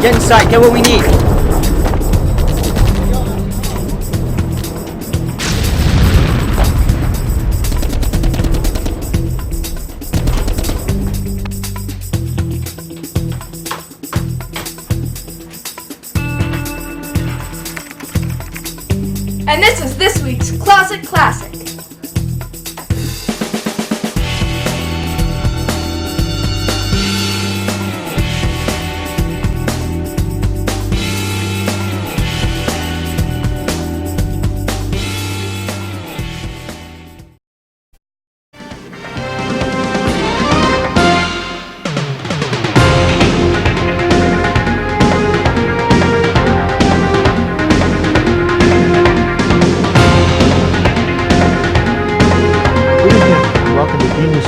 Get inside, get what we need. And this is this week's Classic Classic.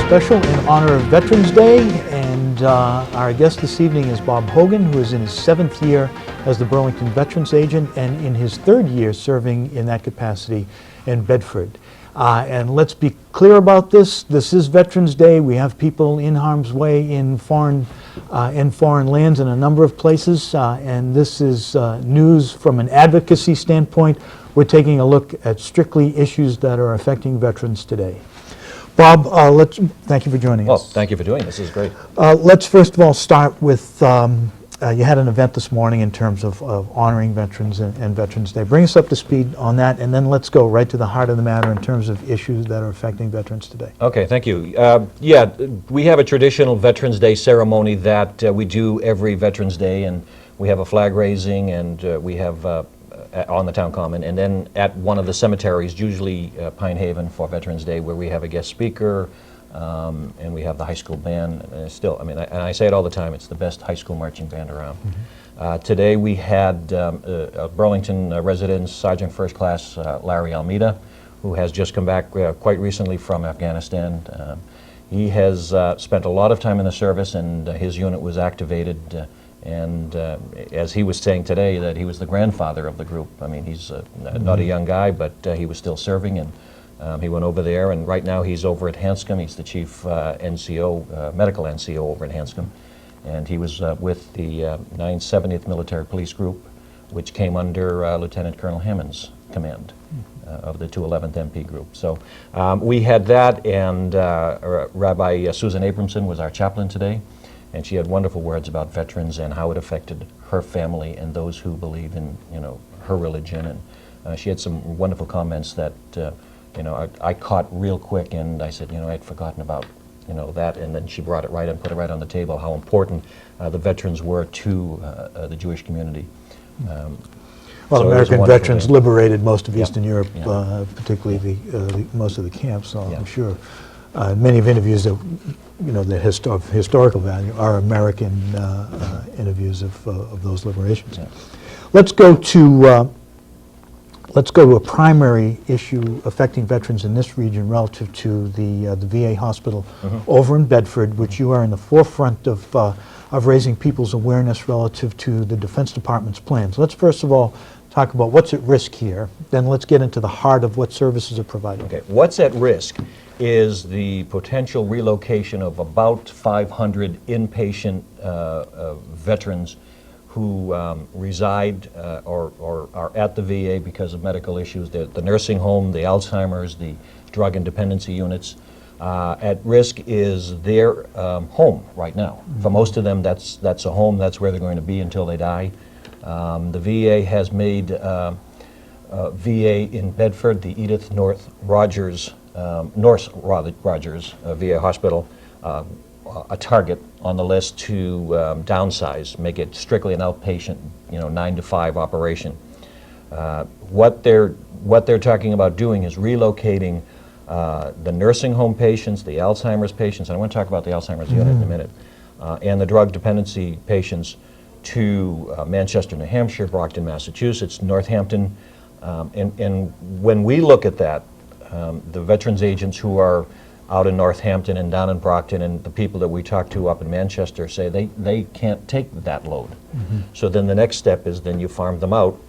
Special in honor of Veterans Day, and our guest this evening is Bob Hogan, who is in his 7th year as the Burlington Veterans Agent and in his 3rd year serving in that capacity in Bedford. And let's be clear about this. This is Veterans Day. We have people in harm's way in foreign lands in a number of places, and this is news from an advocacy standpoint. We're taking a look at strictly issues that are affecting veterans today. Bob, thank you for joining us. Well, thank you for doing this. This is great. Let's first of all start with, you had an event this morning in terms of honoring veterans and Veterans Day. Bring us up to speed on that, and then let's go right to the heart of the matter in terms of issues that are affecting veterans today. Okay, thank you. Yeah, we have a traditional Veterans Day ceremony that we do every Veterans Day, and we have a flag raising, and we have on the town common, and then at one of the cemeteries, usually Pine Haven for Veterans Day, where we have a guest speaker, and we have the high school band. Still, I mean, and I say it all the time, it's the best high school marching band around. Mm-hmm. Today we had a Burlington resident, Sergeant First Class Larry Almeida, who has just come back quite recently from Afghanistan. He has spent a lot of time in the service, and his unit was activated. And as he was saying today, that he was the grandfather of the group. I mean, he's not a young guy, but he was still serving, and he went over there, and right now he's over at Hanscom. He's the chief NCO, medical NCO over at Hanscom, and he was with the 970th Military Police Group, which came under Lieutenant Colonel Hammond's command of the 211th MP group. So we had that, and Rabbi Susan Abramson was our chaplain today. And she had wonderful words about veterans and how it affected her family and those who believe in, her religion. And she had some wonderful comments that, I caught real quick. And I said, I'd forgotten about, that. And then she brought it right and put it right on the table, how important the veterans were to the Jewish community. Well, so American veterans liberated most of Eastern Europe, Yeah. particularly most of the camps, so Yeah. I'm sure. Many of interviews that, that historical value are American interviews of those liberations. Yeah. Let's go to a primary issue affecting veterans in this region relative to the VA hospital over in Bedford, which you are in the forefront of raising people's awareness relative to the Defense Department's plans. Let's first of all talk about what's at risk here, then let's get into the heart of what services are provided. Okay, what's at risk is the potential relocation of about 500 inpatient veterans who reside or are at the VA because of medical issues. The nursing home, the Alzheimer's, the drug and dependency units. At risk is their home right now. Mm-hmm. For most of them, that's a home. That's where they're going to be until they die. The VA has made VA in Bedford, the Edith North Rogers VA hospital, a target on the list to downsize, make it strictly an outpatient, 9 to 5 operation. What they're talking about doing is relocating the nursing home patients, the Alzheimer's patients, and I want to talk about the Alzheimer's unit in a minute, and the drug dependency patients to Manchester, New Hampshire, Brockton, Massachusetts, Northampton, and when we look at that, the veterans agents who are out in Northampton and down in Brockton and the people that we talk to up in Manchester say they can't take that load. Mm-hmm. So then the next step is then you farm them out,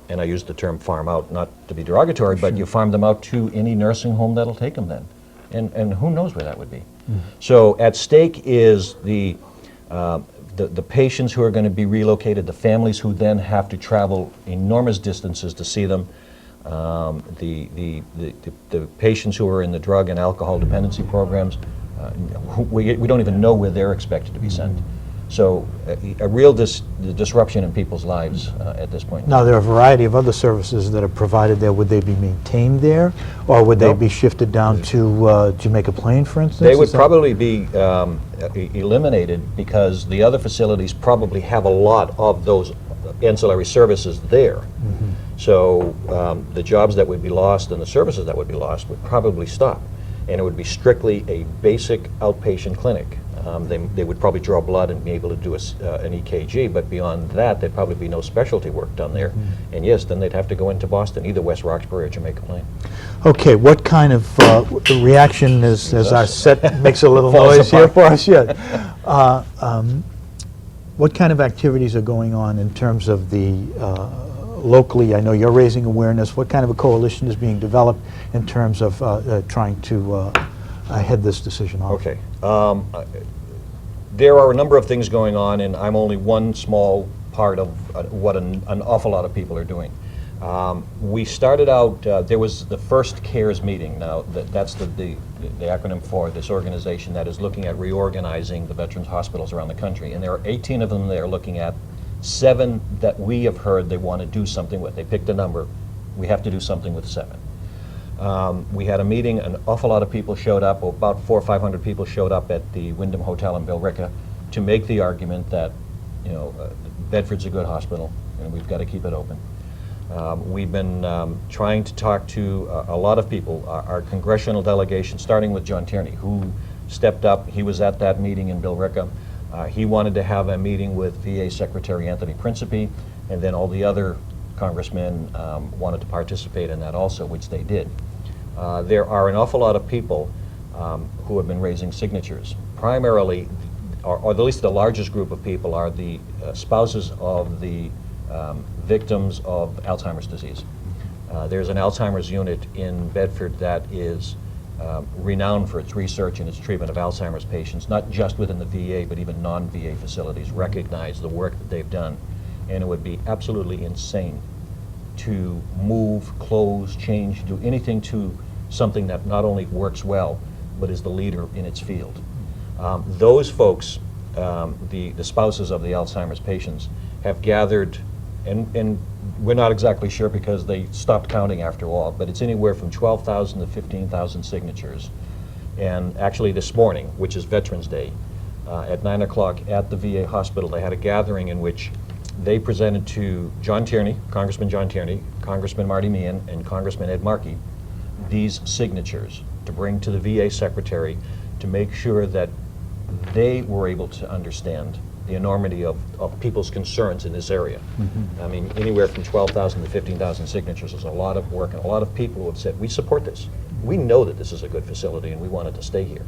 and I use the term farm out not to be derogatory, but you farm them out to any nursing home that'll take them then. And who knows where that would be. Mm-hmm. So at stake is the the patients who are going to be relocated, the families who then have to travel enormous distances to see them, the patients who are in the drug and alcohol dependency programs, we don't even know where they're expected to be sent. So a real disruption in people's lives at this point. Now, there are a variety of other services that are provided there. Would they be maintained there, or would they be shifted down to Jamaica Plain, for instance? They would probably be eliminated because the other facilities probably have a lot of those ancillary services there. So the jobs that would be lost and the services that would be lost would probably stop, and it would be strictly a basic outpatient clinic. They would probably draw blood and be able to do an EKG, but beyond that, there'd probably be no specialty work done there. And yes, then they'd have to go into Boston, either West Roxbury or Jamaica Plain. Okay, what kind of reaction as our set makes a little Falls noise here apart. for us? Yeah. What kind of activities are going on in terms of the locally? I know you're raising awareness. What kind of a coalition is being developed in terms of trying to head this decision off? Okay. There are a number of things going on, and I'm only one small part of what an awful lot of people are doing. We started out, there was the first CARES meeting. Now, that's the acronym for this organization that is looking at reorganizing the veterans hospitals around the country. And there are 18 of them they're looking at, 7 that we have heard they want to do something with. They picked a number. We have to do something with 7. We had a meeting, an awful lot of people showed up, about 400 or 500 people showed up at the Wyndham Hotel in Billerica to make the argument that, Bedford's a good hospital and we've got to keep it open. We've been trying to talk to a lot of people, our congressional delegation, starting with John Tierney, who stepped up. He was at that meeting in Billerica. He wanted to have a meeting with VA Secretary Anthony Principe, and then all the other congressmen wanted to participate in that also, which they did. There are an awful lot of people who have been raising signatures. Primarily, or at least the largest group of people, are the spouses of the victims of Alzheimer's disease. There's an Alzheimer's unit in Bedford that is renowned for its research and its treatment of Alzheimer's patients, not just within the VA, but even non-VA facilities recognize the work that they've done. And it would be absolutely insane to move, close, change, do anything to something that not only works well, but is the leader in its field. Those folks, the spouses of the Alzheimer's patients, have gathered, and we're not exactly sure because they stopped counting after all, but it's anywhere from 12,000 to 15,000 signatures. And actually this morning, which is Veterans Day, at 9 o'clock at the VA hospital, they had a gathering in which they presented to John Tierney, Congressman John Tierney, Congressman Marty Meehan, and Congressman Ed Markey these signatures to bring to the VA Secretary to make sure that they were able to understand the enormity of people's concerns in this area. I mean, anywhere from 12,000 to 15,000 signatures is a lot of work, and a lot of people who have said, we support this. We know that this is a good facility and we want it to stay here.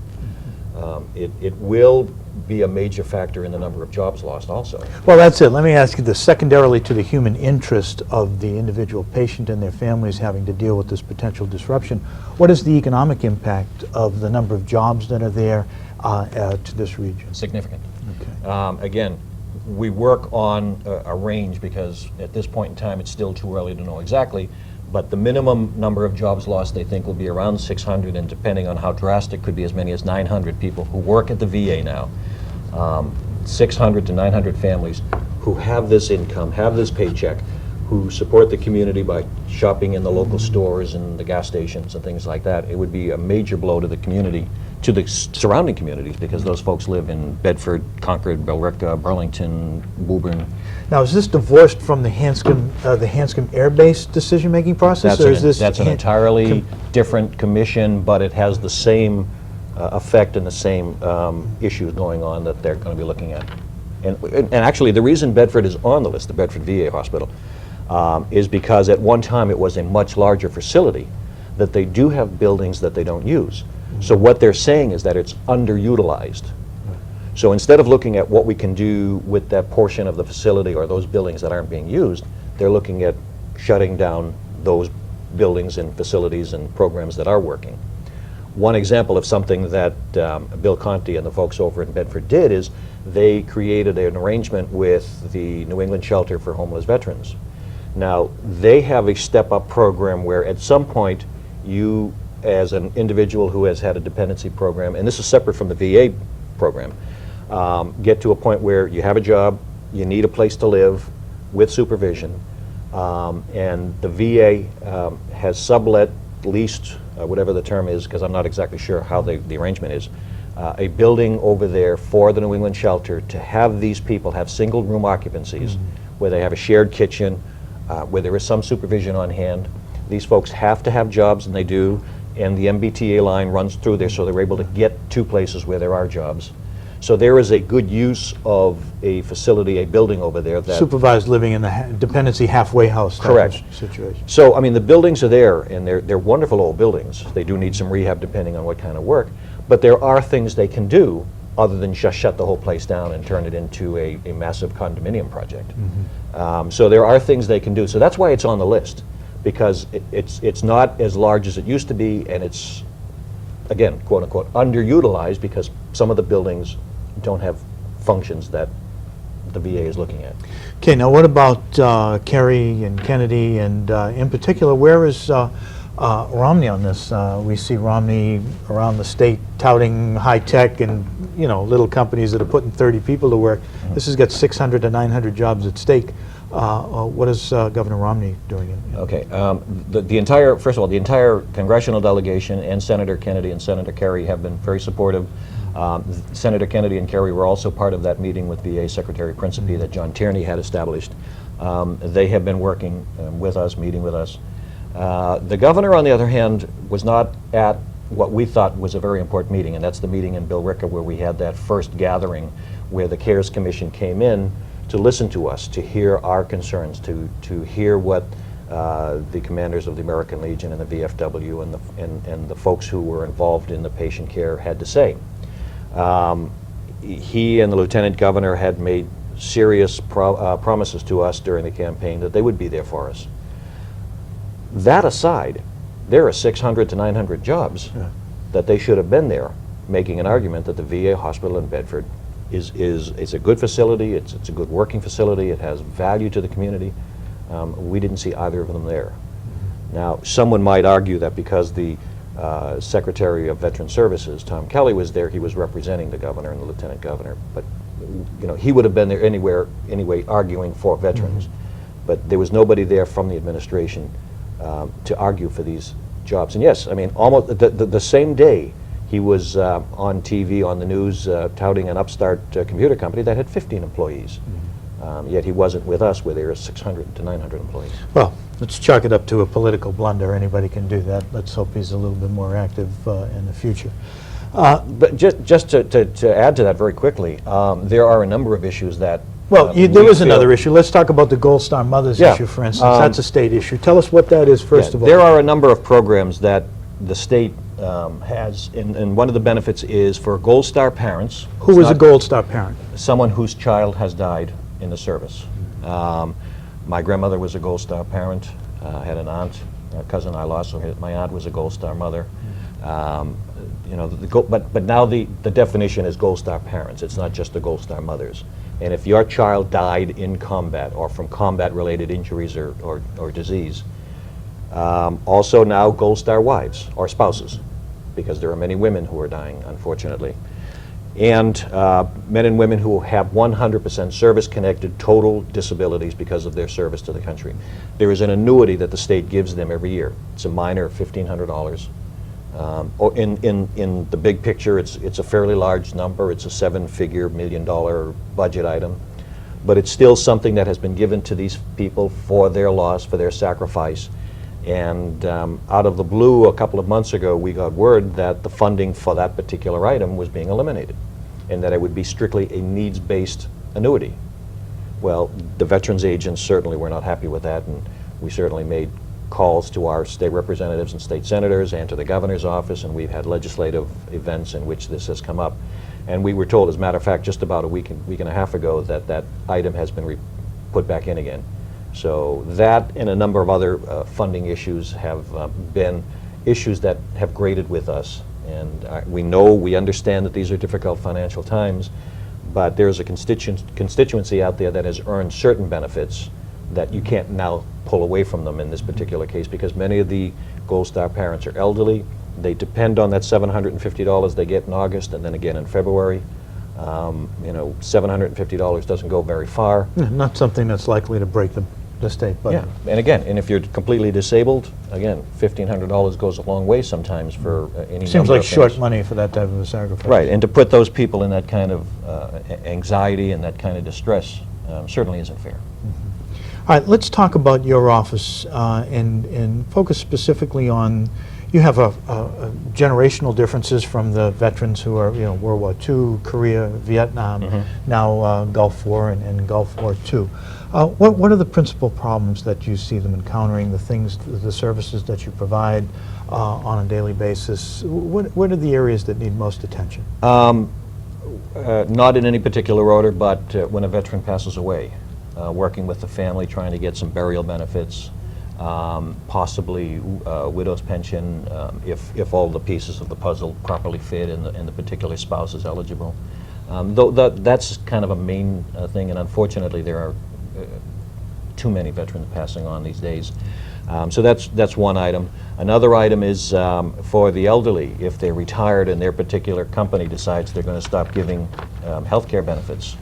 It will be a major factor in the number of jobs lost also. Well, that's it. Let me ask you this. Secondarily to the human interest of the individual patient and their families having to deal with this potential disruption, what is the economic impact of the number of jobs that are there to this region? Significant. Okay. Again, we work on a range because at this point in time it's still too early to know exactly, but the minimum number of jobs lost they think will be around 600, and depending on how drastic could be as many as 900 people who work at the VA now. 600 to 900 families who have this income, have this paycheck, who support the community by shopping in the local stores and the gas stations and things like that. It would be a major blow to the community, to the surrounding communities, because those folks live in Bedford, Concord, Billerica, Burlington, Woburn. Now, is this divorced from the Hanscom Air Base decision-making process, or is this... That's an entirely different commission, but it has the same effect and the same issues going on that they're going to be looking at. And actually, the reason Bedford is on the list, the Bedford VA Hospital, is because at one time it was a much larger facility, that they do have buildings that they don't use. So what they're saying is that it's underutilized. So instead of looking at what we can do with that portion of the facility or those buildings that aren't being used, they're looking at shutting down those buildings and facilities and programs that are working. One example of something that Bill Conti and the folks over in Bedford did is they created an arrangement with the New England Shelter for Homeless Veterans. Now, they have a step-up program where at some point you, as an individual who has had a dependency program, and this is separate from the VA program, get to a point where you have a job, you need a place to live with supervision, and the VA has sublet, leased, whatever the term is, because I'm not exactly sure how the arrangement is, a building over there for the New England Shelter to have these people have single room occupancies where they have a shared kitchen, where there is some supervision on hand. These folks have to have jobs, and they do, and the MBTA line runs through there, so they're able to get to places where there are jobs. So there is a good use of a facility, a building over there that... Supervised living in the dependency halfway house type Correct. of situation. So, I mean, the buildings are there, and they're wonderful old buildings. They do need some rehab depending on what kind of work, but there are things they can do other than just shut the whole place down and turn it into a massive condominium project. So there are things they can do. So that's why it's on the list, because it's not as large as it used to be, and it's, again, quote unquote, underutilized because some of the buildings don't have functions that the VA is looking at. Okay, now what about Kerry and Kennedy, and in particular, where is Romney on this? We see Romney around the state touting high tech and, you know, little companies that are putting 30 people to work. This has got 600 to 900 jobs at stake. What is Governor Romney doing? Okay, the entire, first of all, the entire congressional delegation and Senator Kennedy and Senator Kerry have been very supportive. Senator Kennedy and Kerry were also part of that meeting with VA Secretary Principe that John Tierney had established. They have been working with us, meeting with us. The governor, on the other hand, was not at what we thought was a very important meeting, and that's the meeting in Billerica where we had that first gathering where the CARES Commission came in to listen to us, to hear our concerns, to hear what the commanders of the American Legion and the VFW and the folks who were involved in the patient care had to say. He and the Lieutenant Governor had made serious promises to us during the campaign that they would be there for us. That aside, there are 600 to 900 jobs that they should have been there, making an argument that the VA hospital in Bedford is a good facility, it's a good working facility, it has value to the community. We didn't see either of them there. Now, someone might argue that because the Secretary of Veteran Services, Tom Kelly, was there, he was representing the governor and the lieutenant governor, but you know, he would have been there anyway arguing for veterans. But there was nobody there from the administration to argue for these jobs. And yes, I mean, almost the same day he was on TV, on the news, touting an upstart computer company that had 15 employees. Yet he wasn't with us where there are 600 to 900 employees. Well, let's chalk it up to a political blunder. Anybody can do that. Let's hope he's a little bit more active in the future. But just to add to that very quickly, there are a number of issues that well, there is another issue. Let's talk about the Gold Star Mothers issue, for instance. That's a state issue. Tell us what that is, first of all. There are a number of programs that the state has, and one of the benefits is for Gold Star parents. Who is a Gold Star parent? Someone whose child has died in the service. My grandmother was a Gold Star parent. I had an aunt, a cousin I lost, so my aunt was a Gold Star mother. You know, but now the definition is Gold Star parents. It's not just the Gold Star mothers. And if your child died in combat or from combat-related injuries or disease, also now Gold Star wives or spouses, because there are many women who are dying, unfortunately. And men and women who have 100% service-connected total disabilities because of their service to the country. There is an annuity that the state gives them every year. It's a minor $1,500. In the big picture, it's a fairly large number. It's a $7-figure, million-dollar budget item. But it's still something that has been given to these people for their loss, for their sacrifice. And out of the blue, a couple of months ago, we got word that the funding for that particular item was being eliminated, and that it would be strictly a needs-based annuity. Well, the veterans agents certainly were not happy with that, and we certainly made calls to our state representatives and state senators and to the governor's office, and we've had legislative events in which this has come up. And we were told, as a matter of fact, just about a week and a half ago, that that item has been put back in again. So that and a number of other funding issues have been issues that have grated with us And we understand that these are difficult financial times, but there's a constituency out there that has earned certain benefits that you can't now pull away from them in this particular case, because many of the Gold Star parents are elderly. They depend on that $750 they get in August and then again in February. $750 doesn't go very far. Not something that's likely to break the state budget. Yeah, and again, if you're completely disabled, again, $1,500 goes a long way sometimes for any Seems number like of short things. money for that type of a sacrifice. Right, and to put those people in that kind of anxiety and that kind of distress certainly isn't fair. All right, let's talk about your office and focus specifically on, you have a generational differences from the veterans who are, World War II, Korea, Vietnam, now Gulf War and Gulf War II. What are the principal problems that you see them encountering, the services that you provide on a daily basis? What are the areas that need most attention? Not in any particular order, but when a veteran passes away, working with the family, trying to get some burial benefits, possibly widow's pension, if all the pieces of the puzzle properly fit and the particular spouse is eligible. That's kind of a main thing, and unfortunately there are too many veterans passing on these days. So that's one item. Another item is for the elderly, if they're retired and their particular company decides they're going to stop giving health care benefits.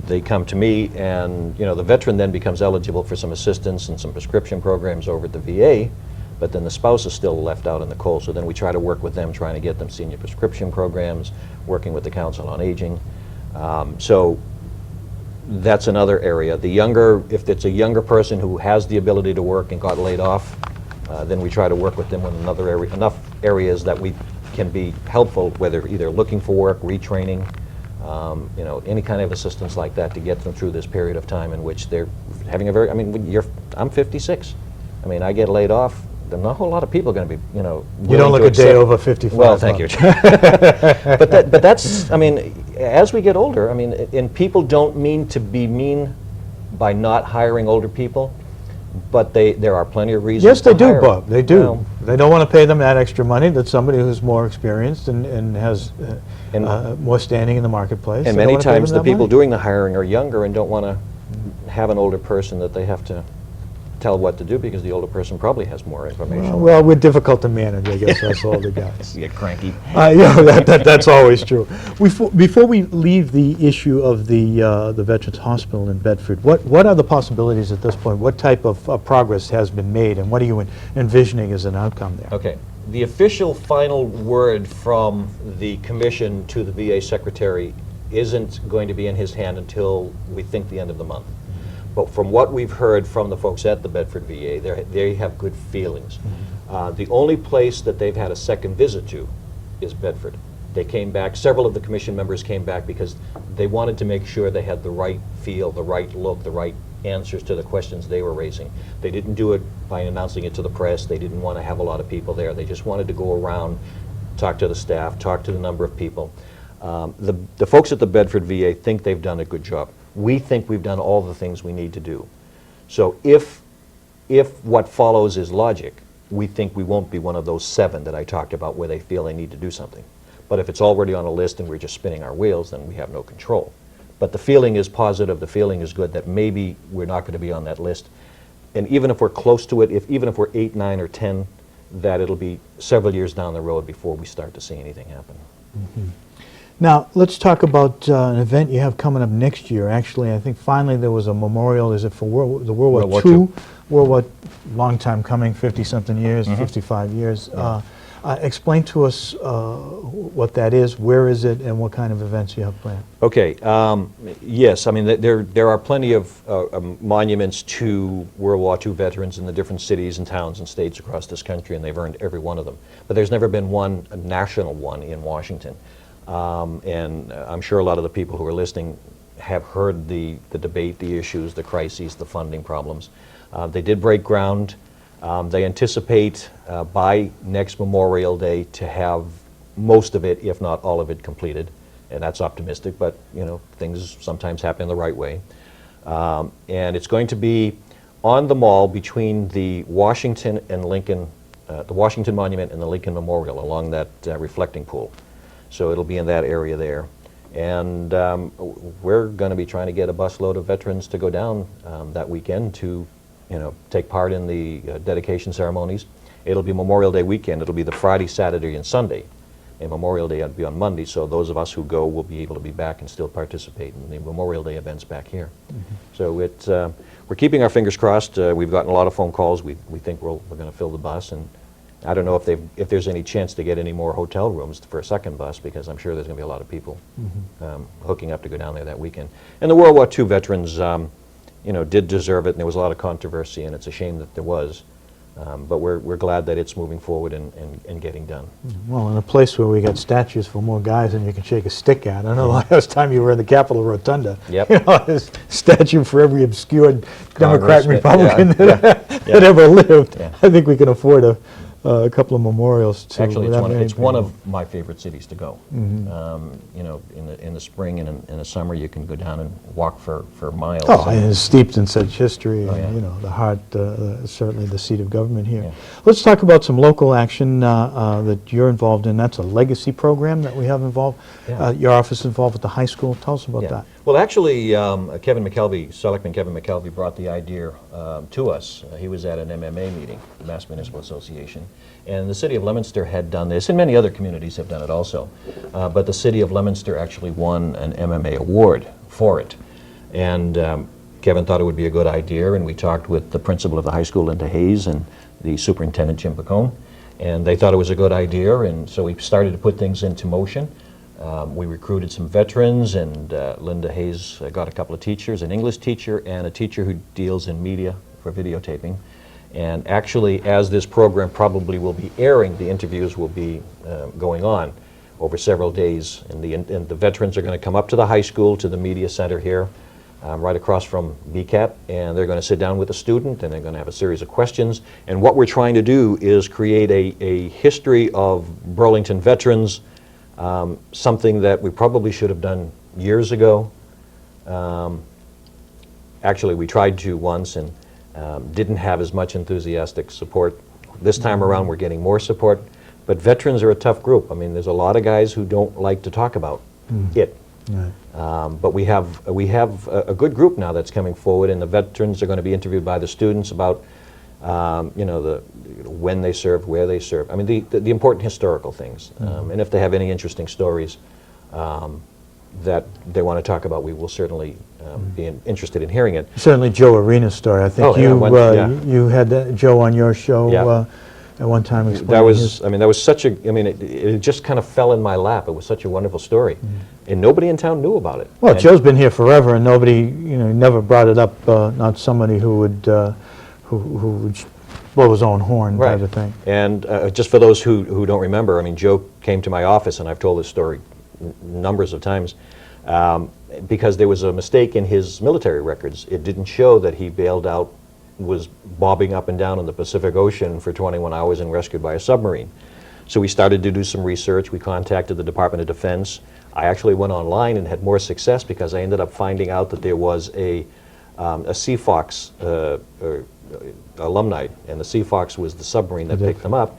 They come to me, and the veteran then becomes eligible for some assistance and some prescription programs over at the VA, but then the spouse is still left out in the cold. So then we try to work with them, trying to get them senior prescription programs, working with the Council on Aging. So that's another area. If it's a younger person who has the ability to work and got laid off, then we try to work with them with enough areas that we can be helpful, whether either looking for work, retraining, any kind of assistance like that to get them through this period of time in which they're having I'm 56. I get laid off. There's not a whole lot of people are going to be, You don't look a day over 55. Well, thank you. but that's, as we get older, and people don't mean to be mean by not hiring older people, but there are plenty of reasons. Yes, they do, hire. Bob. They do. Well, they don't want to pay them that extra money that somebody who's more experienced and has more standing in the marketplace. And They don't many wanna pay them times the that people money. doing the hiring are younger and don't want to have an older person that they have to tell what to do, because the older person probably has more information. Well, we're difficult to manage, I guess, us older guys. You get cranky. That's always true. Before we leave the issue of the Veterans Hospital in Bedford, what are the possibilities at this point? What type of progress has been made, and what are you envisioning as an outcome there? Okay. The official final word from the commission to the VA secretary isn't going to be in his hand until we think the end of the month. But from what we've heard from the folks at the Bedford VA, they have good feelings. The only place that they've had a second visit to is Bedford. They came back, several of the commission members came back because they wanted to make sure they had the right feel, the right look, the right answers to the questions they were raising. They didn't do it by announcing it to the press. They didn't want to have a lot of people there. They just wanted to go around, talk to the staff, talk to the number of people. The folks at the Bedford VA think they've done a good job. We think we've done all the things we need to do. So if what follows is logic, we think we won't be one of those 7 that I talked about where they feel they need to do something. But if it's already on a list and we're just spinning our wheels, then we have no control. But the feeling is positive, the feeling is good that maybe we're not going to be on that list. And even if we're close to it, even if we're 8, 9, or 10, that it'll be several years down the road before we start to see anything happen. Now, let's talk about an event you have coming up next year. Actually, I think finally there was a memorial. Is it for the World War II? World War, long time coming, 50-something years, 55 years. Explain to us what that is, where is it, and what kind of events you have planned. Okay. Yes, there are plenty of monuments to World War II veterans in the different cities and towns and states across this country, and they've earned every one of them. But there's never been a national one in Washington. And I'm sure a lot of the people who are listening have heard the debate, the issues, the crises, the funding problems. They did break ground. They anticipate by next Memorial Day to have most of it, if not all of it, completed. And that's optimistic, but things sometimes happen the right way. And it's going to be on the mall between the Washington and Lincoln the Washington Monument and the Lincoln Memorial along that reflecting pool. So it'll be in that area there. And we're going to be trying to get a busload of veterans to go down that weekend to, take part in the dedication ceremonies. It'll be Memorial Day weekend. It'll be the Friday, Saturday, and Sunday. And Memorial Day will be on Monday, so those of us who go will be able to be back and still participate in the Memorial Day events back here. So we're keeping our fingers crossed. We've gotten a lot of phone calls. We think we're going to fill the bus, and I don't know if there's any chance to get any more hotel rooms for a second bus, because I'm sure there's going to be a lot of people hooking up to go down there that weekend. And the World War II veterans, did deserve it, and there was a lot of controversy, and it's a shame that there was. But we're glad that it's moving forward and getting done. Well, in a place where we got statues for more guys than you can shake a stick at. I know the last time you were in the Capitol Rotunda, Yep. There's a statue for every obscure Democrat and Congressman, Republican that ever lived. Yeah. I think we can afford a couple of memorials to. Actually, without it's anything. one of my favorite cities to go. In the spring and in the summer, you can go down and walk for miles. Oh, and it's steeped in such history, Oh, yeah. and, the heart, certainly the seat of government here. Yeah. Let's talk about some local action that you're involved in. That's a legacy program that we have involved. Yeah. Your office involved with the high school. Tell us about that. Well, actually, Selectman Kevin McKelvey brought the idea to us. He was at an MMA meeting, the Mass Municipal Association, and the city of Leominster had done this, and many other communities have done it also. But the city of Leominster actually won an MMA award for it. And Kevin thought it would be a good idea, and we talked with the principal of the high school, Linda Hayes, and the superintendent, Jim Pacone, and they thought it was a good idea, and so we started to put things into motion. We recruited some veterans, and Linda Hayes got a couple of teachers, an English teacher and a teacher who deals in media for videotaping. And actually, as this program probably will be airing, the interviews will be going on over several days. And the veterans are going to come up to the high school, to the media center here, right across from BCAT, and they're going to sit down with a student, and they're going to have a series of questions. And what we're trying to do is create a history of Burlington veterans, something that we probably should have done years ago. Actually, we tried to once and didn't have as much enthusiastic support. This time around, we're getting more support. But veterans are a tough group. I mean, there's a lot of guys who don't like to talk about it. Right. But we have a good group now that's coming forward, and the veterans are going to be interviewed by the students about when they served, where they served. I mean, the important historical things. And if they have any interesting stories that they want to talk about, we will certainly be interested in hearing it. Certainly Joe Arena's story. I think you had Joe on your show at one time explaining That was, his. that was such a, it just kind of fell in my lap. It was such a wonderful story. And nobody in town knew about it. Well, Joe's been here forever, and nobody, never brought it up. Not somebody who would blow his own horn, type of thing. And just for those who don't remember, Joe came to my office, and I've told this story numbers of times, because there was a mistake in his military records. It didn't show that he bailed out, was bobbing up and down in the Pacific Ocean for 21 hours and rescued by a submarine. So we started to do some research. We contacted the Department of Defense. I actually went online and had more success because I ended up finding out that there was a Seafox alumni, and the Seafox was the submarine that picked them up.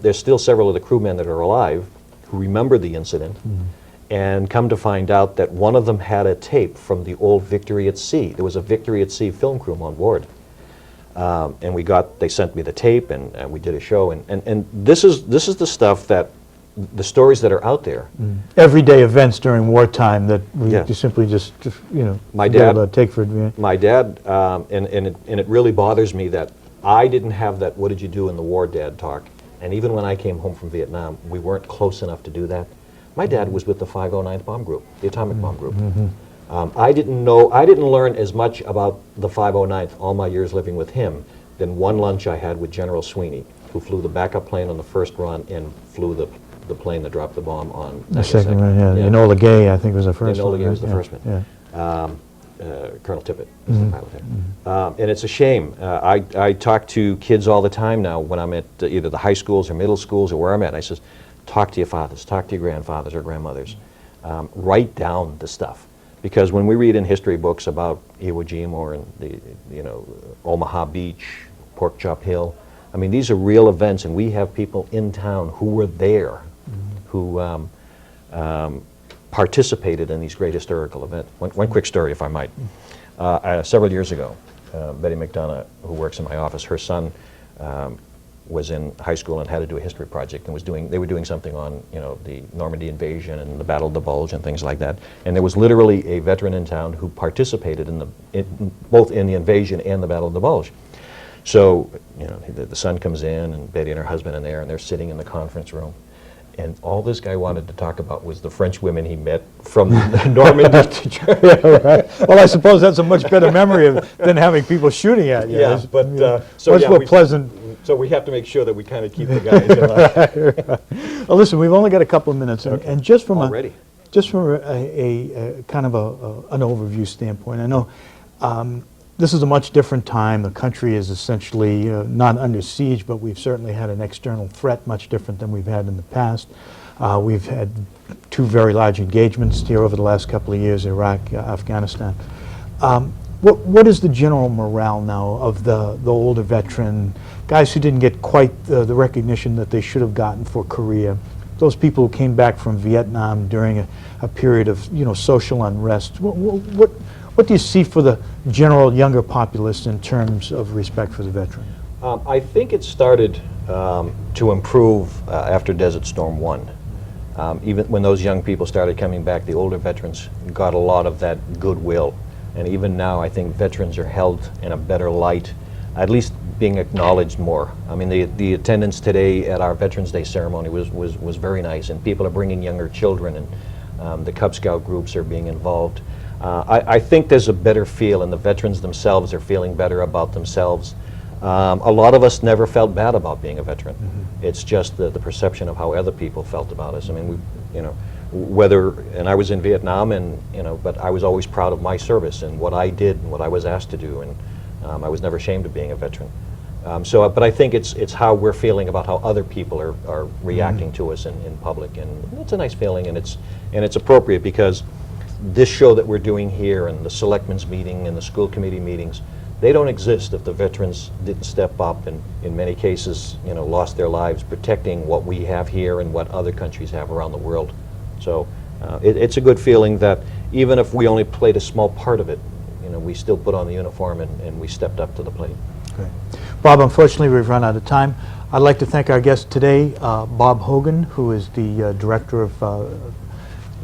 There's still several of the crewmen that are alive who remember the incident, and come to find out that one of them had a tape from the old Victory at Sea. There was a Victory at Sea film crew on board. And they sent me the tape, and we did a show, and this is the stuff that, the stories that are out there. Everyday events during wartime that we simply just My dad, take for advantage. My dad, and it really bothers me that I didn't have that "what did you do in the war" dad talk, and even when I came home from Vietnam, we weren't close enough to do that. My dad was with the 509th Bomb Group, the atomic bomb group. I didn't learn as much about the 509th all my years living with him than one lunch I had with General Sweeney, who flew the backup plane on the first run and flew the plane that dropped the bomb on The second one, Enola Gay, I think, was the first one. Enola Gay was the first one. Colonel Tippett was the pilot there. And it's a shame. I talk to kids all the time now when I'm at either the high schools or middle schools or where I'm at. I says, talk to your fathers, talk to your grandfathers or grandmothers. Write down the stuff. Because when we read in history books about Iwo Jima or in the Omaha Beach, Pork Chop Hill, I mean, these are real events, and we have people in town who were there, who participated in these great historical events. One quick story, if I might. Several years ago, Betty McDonough, who works in my office, her son was in high school and had to do a history project, and they were doing something on, you know, the Normandy invasion and the Battle of the Bulge and things like that. And there was literally a veteran in town who participated both in the invasion and the Battle of the Bulge. So, you know, the son comes in, and Betty and her husband are there, and they're sitting in the conference room. And all this guy wanted to talk about was the French women he met from Normandy to Germany. Yeah, right. Well, I suppose that's a much better memory than having people shooting at you. Yeah, but so much yeah, more pleasant. So we have to make sure that we kind of keep the guys alive. Well, listen, we've only got a couple of minutes, and just from Already? Just from a kind of an overview standpoint, I know this is a much different time. The country is essentially not under siege, but we've certainly had an external threat much different than we've had in the past. We've had two very large engagements here over the last couple of years, Iraq, Afghanistan. What is the general morale now of the older veteran, guys who didn't get quite the recognition that they should have gotten for Korea, those people who came back from Vietnam during a period of, you know, social unrest? What do you see for the general younger populace in terms of respect for the veteran? I think it started to improve after Desert Storm 1. Even when those young people started coming back, the older veterans got a lot of that goodwill. And even now, I think veterans are held in a better light, at least being acknowledged more. I mean, the attendance today at our Veterans Day ceremony was very nice, and people are bringing younger children, and the Cub Scout groups are being involved. I think there's a better feel, and the veterans themselves are feeling better about themselves. A lot of us never felt bad about being a veteran. It's just the perception of how other people felt about us. I mean, and I was in Vietnam, and but I was always proud of my service and what I did and what I was asked to do, and I was never ashamed of being a veteran. But I think it's how we're feeling about how other people are reacting to us in public, and it's a nice feeling, and it's appropriate, because this show that we're doing here, and the selectmen's meeting and the school committee meetings, they don't exist if the veterans didn't step up, and in many cases, lost their lives protecting what we have here and what other countries have around the world. So it's a good feeling that even if we only played a small part of it, we still put on the uniform and we stepped up to the plate. Okay. Bob, unfortunately we've run out of time. I'd like to thank our guest today, Bob Hogan, who is the Director of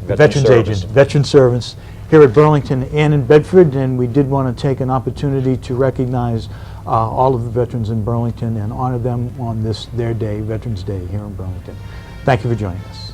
Veterans Agent, Veteran Service here at Burlington and in Bedford, and we did want to take an opportunity to recognize all of the veterans in Burlington and honor them on their day, Veterans Day, here in Burlington. Thank you for joining us.